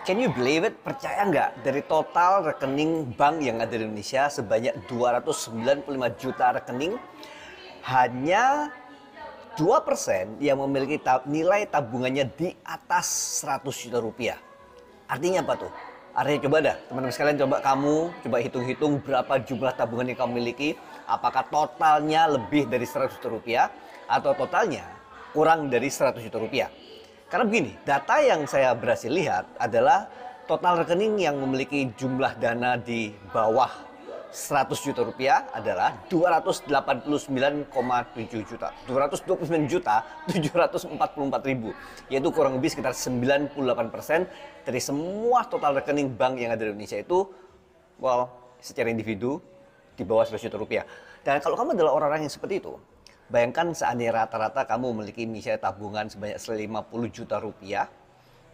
Can you believe it? Percaya nggak? Dari total rekening bank yang ada di Indonesia sebanyak 295 juta rekening, hanya 2% yang memiliki nilai tabungannya di atas 100 juta rupiah. Artinya apa tuh? Artinya coba dah, teman-teman sekalian, coba hitung-hitung berapa jumlah tabungan yang kamu miliki. Apakah totalnya lebih dari 100 juta rupiah atau totalnya kurang dari 100 juta rupiah? Karena begini, data yang saya berhasil lihat adalah total rekening yang memiliki jumlah dana di bawah 100 juta rupiah adalah 289,7 juta. 229 juta 744 ribu. Yaitu kurang lebih sekitar 98% dari semua total rekening bank yang ada di Indonesia itu, secara individu di bawah 100 juta rupiah. Dan kalau kamu adalah orang-orang yang seperti itu, bayangkan seandainya rata-rata kamu memiliki misalnya tabungan sebanyak 50 juta rupiah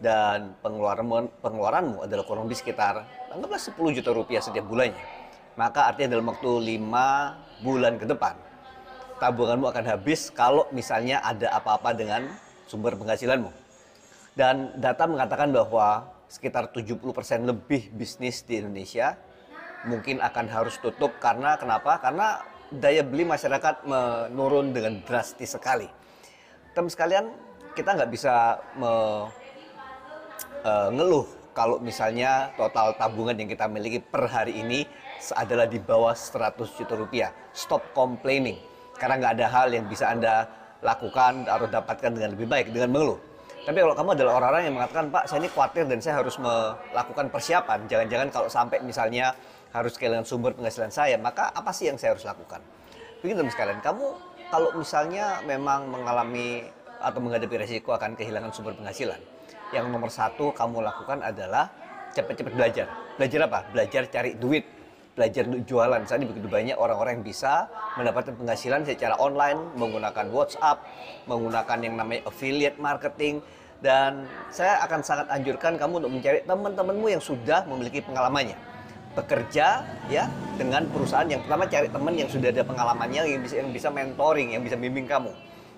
dan pengeluaranmu adalah kurang lebih sekitar anggaplah 10 juta rupiah setiap bulannya. Maka artinya dalam waktu 5 bulan ke depan, tabunganmu akan habis kalau misalnya ada apa-apa dengan sumber penghasilanmu. Dan data mengatakan bahwa sekitar 70% lebih bisnis di Indonesia mungkin akan harus tutup karena kenapa? Karena daya beli masyarakat menurun dengan drastis sekali. Teman sekalian, kita nggak bisa ngeluh kalau misalnya total tabungan yang kita miliki per hari ini adalah di bawah 100 juta rupiah. Stop complaining, karena nggak ada hal yang bisa Anda lakukan atau dapatkan dengan lebih baik dengan mengeluh. Tapi kalau kamu adalah orang-orang yang mengatakan, Pak, saya ini khawatir dan saya harus melakukan persiapan. Jangan-jangan kalau sampai misalnya harus kehilangan sumber penghasilan saya, maka apa sih yang saya harus lakukan? Begini teman sekalian, kamu kalau misalnya memang mengalami atau menghadapi resiko akan kehilangan sumber penghasilan, yang nomor satu kamu lakukan adalah cepat-cepat belajar. Belajar apa? Belajar cari duit, belajar untuk jualan. Saat ini begitu banyak orang-orang yang bisa mendapatkan penghasilan secara online, menggunakan WhatsApp, menggunakan yang namanya affiliate marketing. Dan saya akan sangat anjurkan kamu untuk mencari teman-temanmu yang sudah memiliki pengalamannya. Bekerja ya dengan perusahaan yang pertama, cari teman yang sudah ada pengalamannya, yang bisa mentoring, yang bisa bimbing kamu.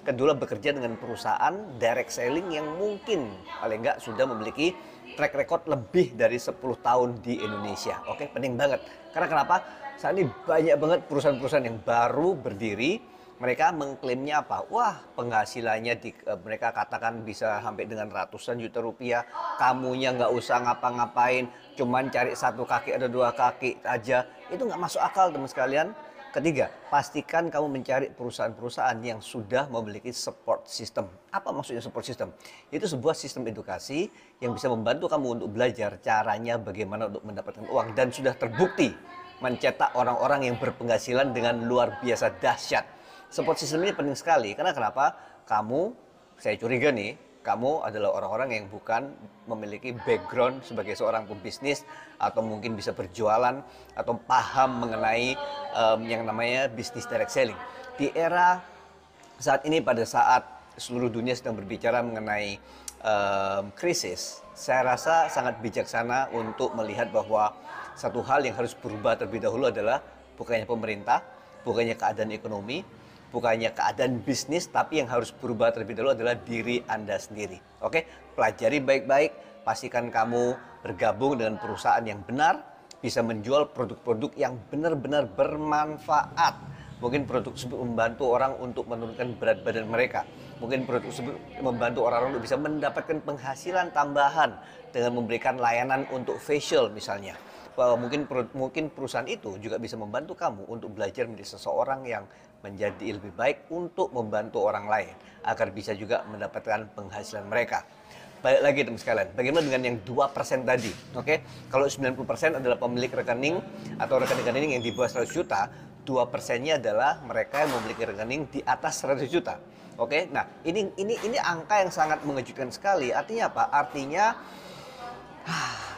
Kedua, bekerja dengan perusahaan direct selling yang mungkin paling enggak sudah memiliki track record lebih dari 10 tahun di Indonesia. Oke, penting banget. Karena kenapa? Saat ini banyak banget perusahaan-perusahaan yang baru berdiri. Mereka mengklaimnya apa? Wah, penghasilannya mereka katakan bisa sampai dengan ratusan juta rupiah. Kamunya nggak usah ngapa-ngapain, cuman cari satu kaki atau dua kaki aja. Itu nggak masuk akal, teman sekalian. Ketiga, pastikan kamu mencari perusahaan-perusahaan yang sudah memiliki support system. Apa maksudnya support system? Itu sebuah sistem edukasi yang bisa membantu kamu untuk belajar caranya bagaimana untuk mendapatkan uang. Dan sudah terbukti mencetak orang-orang yang berpenghasilan dengan luar biasa dahsyat. Support system ini penting sekali. Karena kenapa? Saya curiga nih, kamu adalah orang-orang yang bukan memiliki background sebagai seorang pebisnis atau mungkin bisa berjualan atau paham mengenai yang namanya bisnis direct selling. Di era saat ini, pada saat seluruh dunia sedang berbicara mengenai krisis, saya rasa sangat bijaksana untuk melihat bahwa satu hal yang harus berubah terlebih dahulu adalah bukannya pemerintah, bukannya keadaan ekonomi, bukannya keadaan bisnis, tapi yang harus berubah terlebih dahulu adalah diri Anda sendiri. Oke, pelajari baik-baik, pastikan kamu bergabung dengan perusahaan yang benar, bisa menjual produk-produk yang benar-benar bermanfaat. Mungkin produk tersebut membantu orang untuk menurunkan berat badan mereka. Mungkin produk tersebut membantu orang-orang untuk bisa mendapatkan penghasilan tambahan dengan memberikan layanan untuk facial misalnya. Mungkin perusahaan itu juga bisa membantu kamu untuk belajar menjadi seseorang yang menjadi lebih baik untuk membantu orang lain agar bisa juga mendapatkan penghasilan mereka. Balik lagi teman sekalian, bagaimana dengan yang 2% tadi? Oke, kalau 90% adalah pemilik rekening atau rekening-rekening yang di bawah 100 juta, 2%-nya adalah mereka yang memiliki rekening di atas 100 juta. Oke, nah ini angka yang sangat mengejutkan sekali. Artinya apa? Artinya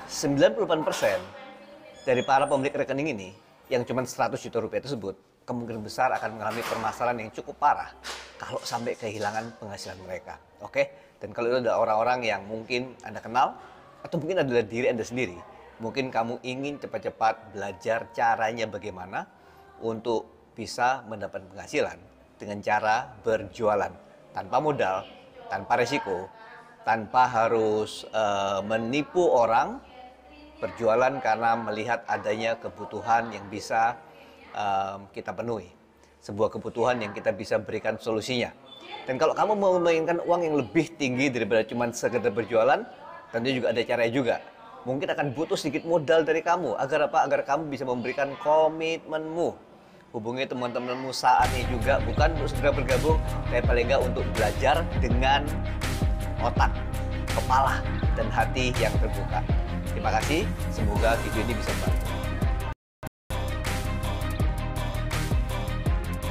98% dari para pemilik rekening ini yang cuma 100 juta rupiah tersebut kemungkinan besar akan mengalami permasalahan yang cukup parah kalau sampai kehilangan penghasilan mereka. Oke? Dan kalau itu ada orang-orang yang mungkin Anda kenal atau mungkin adalah diri Anda sendiri, mungkin kamu ingin cepat-cepat belajar caranya bagaimana untuk bisa mendapat penghasilan dengan cara berjualan tanpa modal, tanpa resiko, tanpa harus menipu orang, berjualan karena melihat adanya kebutuhan yang bisa kita penuhi. Sebuah kebutuhan yang kita bisa berikan solusinya. Dan kalau kamu mau menginginkan uang yang lebih tinggi daripada cuma sekedar berjualan, tentu juga ada caranya juga. Mungkin akan butuh sedikit modal dari kamu. Agar apa? Agar kamu bisa memberikan komitmenmu. Hubungi teman-temanmu saat ini juga, bukan untuk segera bergabung, tapi paling nggak untuk belajar dengan otak, kepala, dan hati yang terbuka. Terima kasih, semoga video ini bisa membantu.